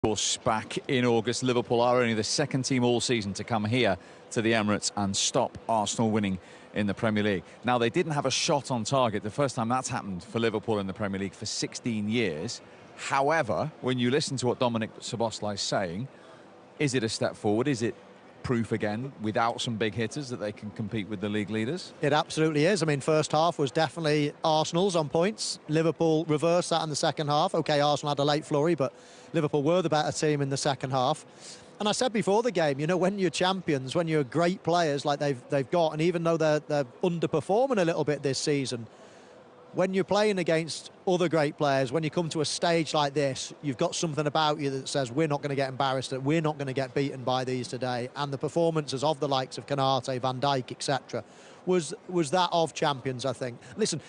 Of course, back in August, Liverpool are only the second team all season to come here to the Emirates and stop Arsenal winning in the Premier League. Now, they didn't have a shot on target the first time that's happened for Liverpool in the Premier League for 16 years. However, when you listen to what Dominic Szoboszlai is saying, is it a step forward? Is it proof again, without some big hitters, that they can compete with the league leaders? It absolutely is. I mean, first half was definitely Arsenal's on points. Liverpool reversed that in the second half. OK, Arsenal had a late flurry, but Liverpool were the better team in the second half. And I said before the game, you know, when you're champions, when you're great players like they've got, and even though they're underperforming a little bit this season, when you're playing against other great players, when you come to a stage like this, you've got something about you that says we're not going to get embarrassed, that we're not going to get beaten by these today. And the performances of the likes of Konate, Van Dijk, etc., was that of champions, I think. Listen,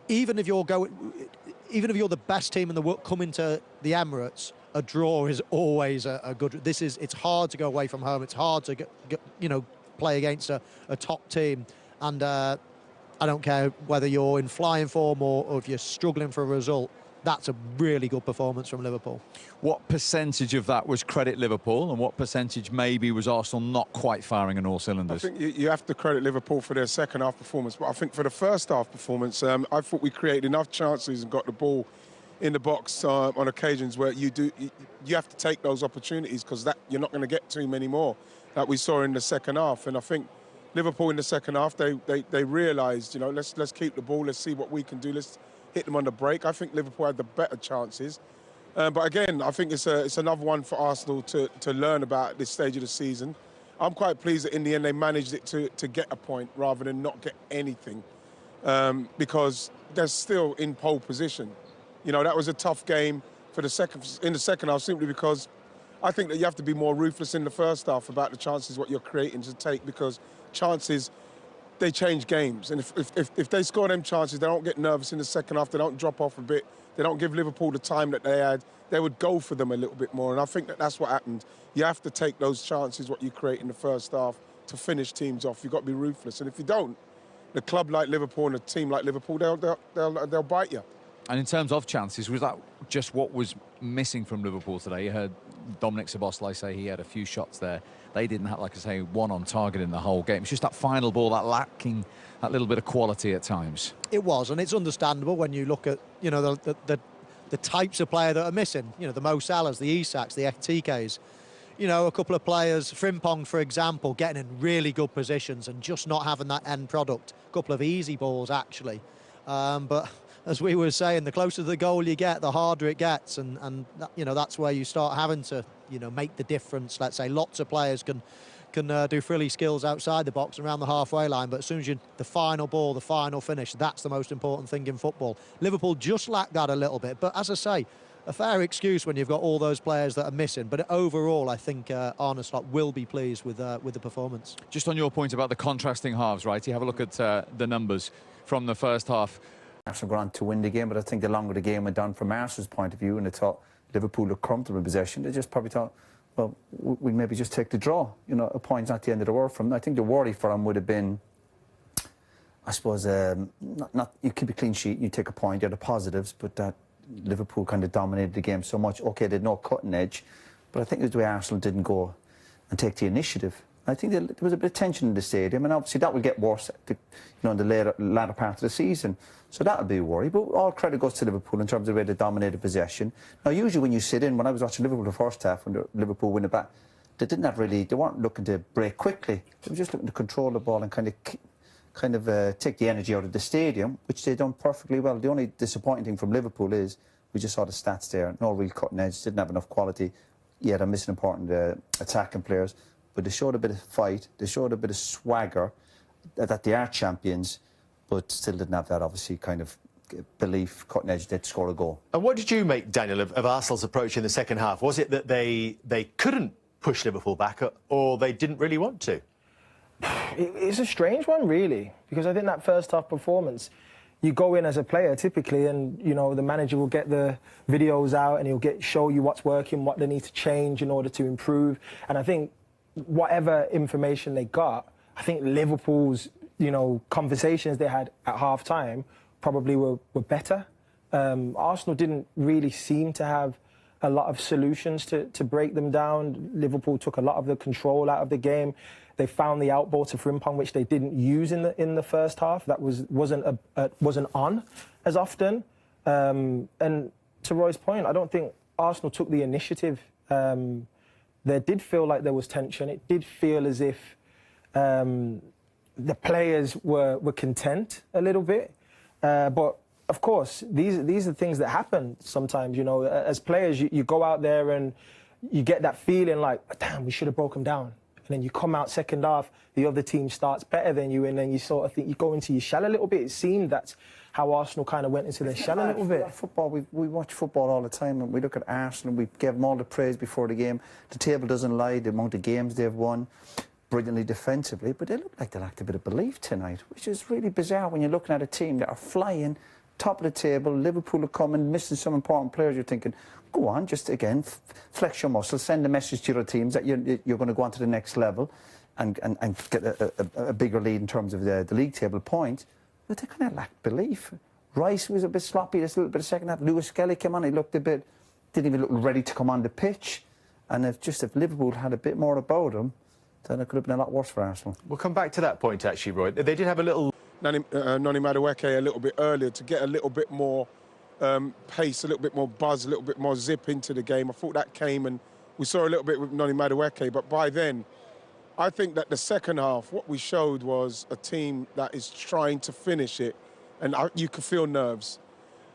even if you're the best team in the world coming to the Emirates, a draw is always a good. It's hard to go away from home. It's hard to play against a top team, and I don't care whether you're in flying form or if you're struggling for a result. That's a really good performance from Liverpool. What percentage of that was credit Liverpool, and what percentage maybe was Arsenal not quite firing on all cylinders? I think you have to credit Liverpool for their second half performance, but I think for the first half performance, I thought we created enough chances and got the ball in the box on occasions where you have to take those opportunities, because you're not going to get too many more that we saw in the second half. And I think Liverpool in the second half, they realised, you know, let's keep the ball, let's see what we can do, let's hit them on the break. I think Liverpool had the better chances. But again, I think it's another one for Arsenal to learn about at this stage of the season. I'm quite pleased that in the end they managed it to get a point rather than not get anything, because they're still in pole position. You know, that was a tough game in the second half, simply because I think that you have to be more ruthless in the first half about the chances what you're creating to take, because chances, they change games. And if they score them chances, they don't get nervous in the second half, they don't drop off a bit, they don't give Liverpool the time that they had, they would go for them a little bit more. And I think that's what happened. You have to take those chances, what you create in the first half, to finish teams off. You've got to be ruthless. And if you don't, the club like Liverpool and a team like Liverpool, they'll bite you. And in terms of chances, was that just what was missing from Liverpool today? You heard Dominic Szoboszlai say he had a few shots there. They didn't have, like I say, one on target in the whole game. It's just that final ball, that lacking that little bit of quality at times. It was, and it's understandable when you look at, you know, the types of player that are missing. You know, the Mo Salahs, the Isaks, the Ekitiké's. You know, a couple of players, Frimpong, for example, getting in really good positions and just not having that end product. A couple of easy balls, actually. But as we were saying, the closer to the goal you get, the harder it gets, and you know, that's where you start having to, you know, make the difference. Let's say lots of players can do frilly skills outside the box and around the halfway line, but as soon as the final ball, the final finish, that's the most important thing in football. Liverpool just lacked that a little bit, but as I say, a fair excuse when you've got all those players that are missing. But overall, I think Arne Slot will be pleased with the performance. Just on your point about the contrasting halves, right? You have a look at the numbers from the first half. Arsenal got on to win the game, but I think the longer the game went on from Arsenal's point of view, and they thought Liverpool looked comfortable in possession, they just probably thought, well, we'll maybe just take the draw. You know, a point's not the end of the world for them. I think the worry for them would have been, I suppose, not you keep a clean sheet, you take a point, you're the positives, but that Liverpool kind of dominated the game so much. OK, they had no cutting edge, but I think it was the way Arsenal didn't go and take the initiative. I think there was a bit of tension in the stadium, and obviously that will get worse, you know, in the latter part of the season. So that would be a worry. But all credit goes to Liverpool in terms of the way they dominated possession. Now, usually when you sit in, when I was watching Liverpool the first half, when Liverpool win it back, they weren't looking to break quickly. They were just looking to control the ball and kind of take the energy out of the stadium, which they've done perfectly well. The only disappointing thing from Liverpool is we just saw the stats there. No real cutting edge, didn't have enough quality. Yeah, they're missing important attacking players. But they showed a bit of fight, they showed a bit of swagger, that they are champions, but still didn't have that, obviously, kind of belief, cutting edge, they'd score a goal. And what did you make, Daniel, of Arsenal's approach in the second half? Was it that they couldn't push Liverpool back, or they didn't really want to? It's a strange one, really, because I think that first half performance, you go in as a player typically, and you know the manager will get the videos out and he'll show you what's working, what they need to change in order to improve. And I think whatever information they got, I think Liverpool's, you know, conversations they had at half-time probably were better. Arsenal didn't really seem to have a lot of solutions to break them down. Liverpool took a lot of the control out of the game. They found the outball to Frimpong, which they didn't use in the first half. That wasn't on as often. And to Roy's point, I don't think Arsenal took the initiative. There did feel like there was tension. It did feel as if the players were content a little bit. But of course, these are things that happen sometimes. You know, as players, you go out there and you get that feeling like, damn, we should have broken down. And then you come out second half, the other team starts better than you, and then you sort of think you go into your shell a little bit. It seemed that's how Arsenal kind of went into their shell a little bit. Football, we watch football all the time, and we look at Arsenal, we give them all the praise before the game. The table doesn't lie, the amount of games they've won, brilliantly defensively, but they look like they lacked a bit of belief tonight, which is really bizarre when you're looking at a team that are flying, top of the table. Liverpool are coming, missing some important players. You're thinking, go on, just again, flex your muscles, send a message to your teams that you're going to go on to the next level and get a bigger lead in terms of the league table points. But they kind of lacked belief. Rice was a bit sloppy this little bit of second half. Lewis Skelly came on, he looked a bit, didn't even look ready to come on the pitch. And if Liverpool had a bit more about them, then it could have been a lot worse for Arsenal. We'll come back to that point, actually, Roy. They did have a little... Noni Madueke a little bit earlier to get a little bit more pace, a little bit more buzz, a little bit more zip into the game. I thought that came, and we saw a little bit with Noni Madueke, but by then, I think that the second half, what we showed was a team that is trying to finish it, and you could feel nerves.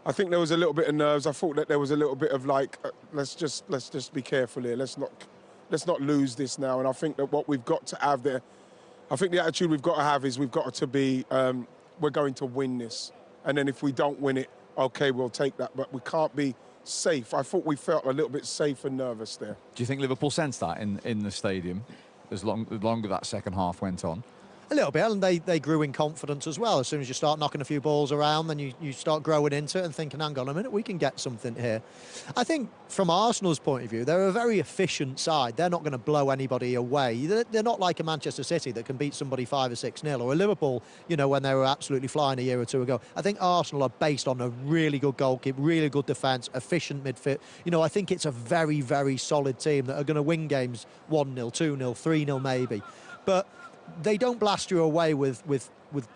I think there was a little bit of nerves. I thought that there was a little bit of like, let's just be careful here. Let's not lose this now. And I think that what we've got to have there, I think the attitude we've got to have is we've got to be, we're going to win this. And then if we don't win it, okay, we'll take that. But we can't be safe. I thought we felt a little bit safe and nervous there. Do you think Liverpool sensed that in the stadium as longer that second half went on? A little bit, and they grew in confidence as well. As soon as you start knocking a few balls around, then you start growing into it and thinking, hang on a minute, we can get something here. I think from Arsenal's point of view, they're a very efficient side. They're not going to blow anybody away. They're not like a Manchester City that can beat somebody 5 or 6-0, or a Liverpool, you know, when they were absolutely flying a year or two ago. I think Arsenal are based on a really good goalkeeper, really good defence, efficient midfield. You know, I think it's a very, very solid team that are going to win games 1-0, 2-0, 3-0 maybe. But they don't blast you away with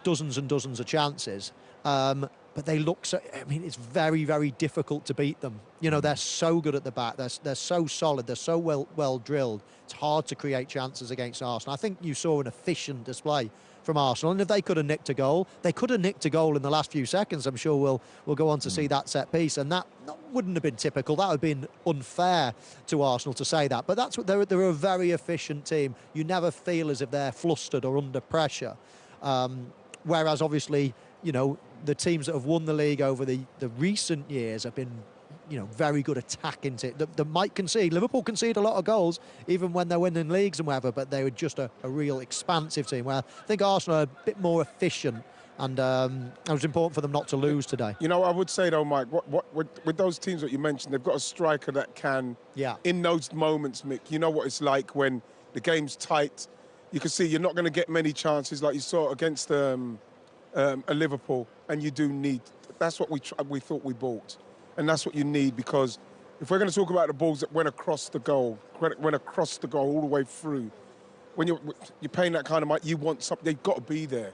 dozens and dozens of chances, but they look so... I mean, it's very, very difficult to beat them. You know, they're so good at the back. They're so solid. They're so well drilled. It's hard to create chances against Arsenal. I think you saw an efficient display from Arsenal, and if they could have nicked a goal, they could have nicked a goal in the last few seconds. I'm sure we'll go on to see that set piece, and that wouldn't have been typical. That would have been unfair to Arsenal to say that. But that's what they're a very efficient team. You never feel as if they're flustered or under pressure. Whereas obviously, you know, the teams that have won the league over the recent years have been, you know, very good attacking it. They might concede. Liverpool concede a lot of goals, even when they're winning leagues and whatever, but they were just a real expansive team, where I think Arsenal are a bit more efficient, and it was important for them not to lose today. You know, I would say, though, Mike, with those teams that you mentioned, they've got a striker that can, in those moments, Mick, you know what it's like when the game's tight. You can see you're not going to get many chances like you saw against a Liverpool, and you do need... That's what we thought we bought. And that's what you need, because if we're going to talk about the balls that went across the goal all the way through, when you're paying that kind of money, you want something, they've got to be there.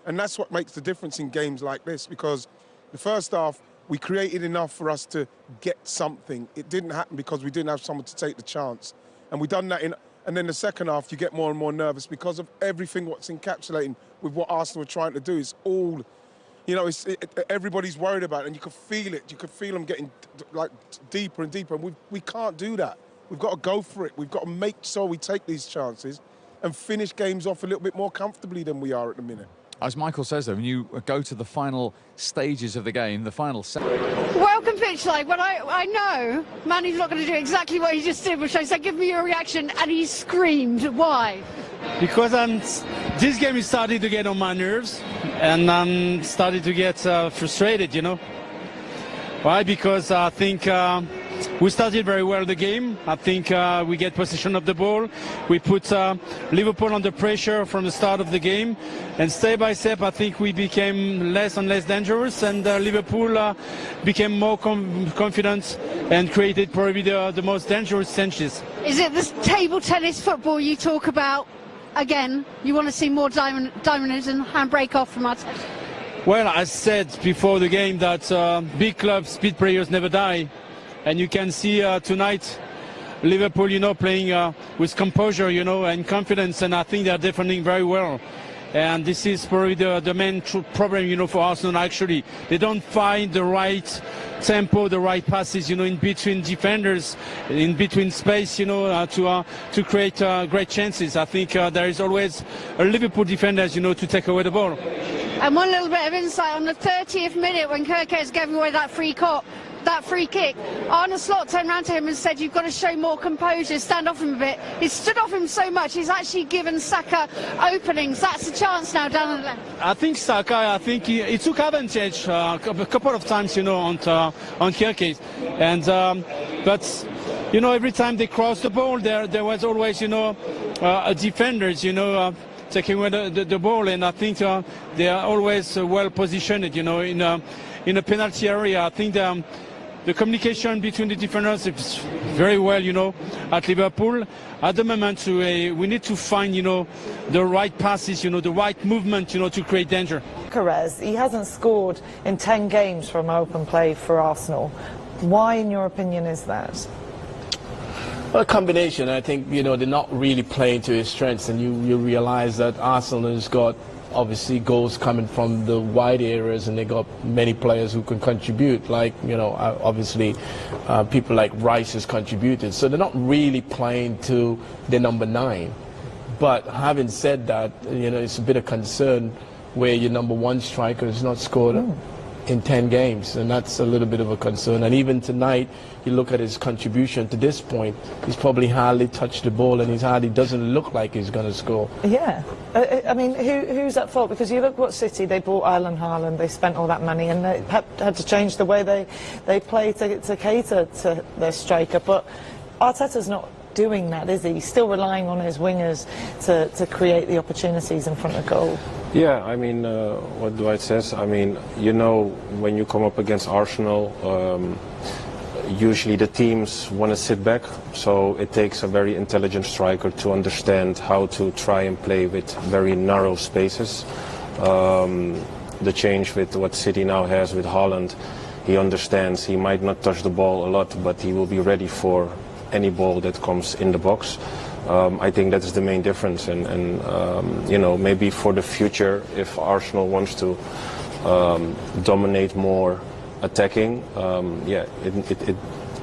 And that's what makes the difference in games like this, because the first half, we created enough for us to get something. It didn't happen because we didn't have someone to take the chance. And we've done that and then the second half, you get more and more nervous because of everything what's encapsulating with what Arsenal are trying to do. Is all... You know, everybody's worried about it, and you can feel it. You can feel them getting like deeper and deeper. And we can't do that. We've got to go for it. We've got to make sure we take these chances and finish games off a little bit more comfortably than we are at the minute. As Michael says, though, when you go to the final stages of the game, the final set... Welcome pitch line. Well, I know Manny's not going to do exactly what he just did, which I said, give me your reaction, and he screamed. Why? Because this game is starting to get on my nerves, and I'm starting to get frustrated, you know. Why? Because I think we started very well the game. I think we get possession of the ball. We put Liverpool under pressure from the start of the game. And step by step, I think we became less and less dangerous. And Liverpool became more confident and created probably the most dangerous chances. Is it this table tennis football you talk about? Again, you want to see more dynamism and handbrake off from us? Well, I said before the game that big clubs, speed players never die. And you can see tonight Liverpool, playing with composure, and confidence. And I think they're defending very well. And this is probably the main problem, for Arsenal, actually. They don't find the right tempo, the right passes, in between defenders, in between space, to create great chances. I think there is always a Liverpool defenders, to take away the ball. And one little bit of insight on the 30th minute when Kirkes gave away that free kick, Arne Slot turned around to him and said, you've got to show more composure, stand off him a bit. He stood off him so much, he's actually given Saka openings. That's a chance now down the left. I think Saka, he took advantage a couple of times, on Kirkes. And, but, every time they crossed the ball, there was always, a defenders, taking away the ball. And I think they are always well positioned, in a penalty area. I think the communication between the defenders is very well, at Liverpool. At the moment, we need to find, the right passes, the right movement, to create danger. Perez, he hasn't scored in 10 games from open play for Arsenal. Why, in your opinion, is that? Well, a combination. I think, they're not really playing to his strengths, and you realize that Arsenal has got obviously goals coming from the wide areas, and they got many players who can contribute, like, obviously people like Rice has contributed. So they're not really playing to their number 9. But having said that, it's a bit of concern where your number 1 striker has not scored in 10 games, and that's a little bit of a concern. And even tonight, you look at his contribution to this point, he's probably hardly touched the ball, and he doesn't look like he's going to score. Yeah. I mean, who's at fault? Because you look what City, they bought Ireland Haaland, they spent all that money, and they had to change the way they play to cater to their striker. But Arteta's not doing that, is he? He's still relying on his wingers to create the opportunities in front of goal. Yeah, I mean, what Dwight says, I mean, when you come up against Arsenal, usually the teams want to sit back, so it takes a very intelligent striker to understand how to try and play with very narrow spaces. The change with what City now has with Haaland, he understands he might not touch the ball a lot, but he will be ready for any ball that comes in the box. I think that is the main difference, and maybe for the future, if Arsenal wants to dominate more attacking,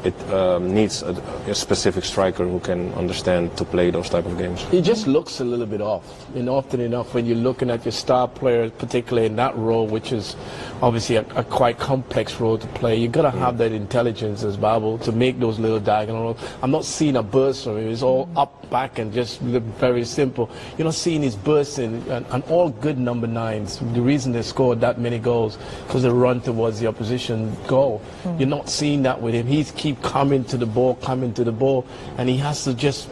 it needs a specific striker who can understand to play those type of games. He just looks a little bit off, and often enough when you're looking at your star player, particularly in that role, which is obviously a quite complex role to play, you've got to have that intelligence as Babel to make those little diagonal. I'm not seeing a burst from him. It's all up, back, and just very simple. You're not seeing his bursting, and all good number 9s. The reason they scored that many goals because they run towards the opposition goal. You're not seeing that with him. He's keep coming to the ball, and he has to just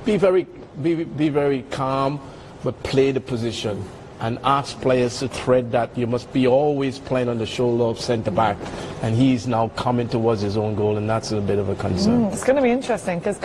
be very calm, but play the position and ask players to thread that. You must be always playing on the shoulder of centre back, and he's now coming towards his own goal, and that's a bit of a concern. It's going to be interesting because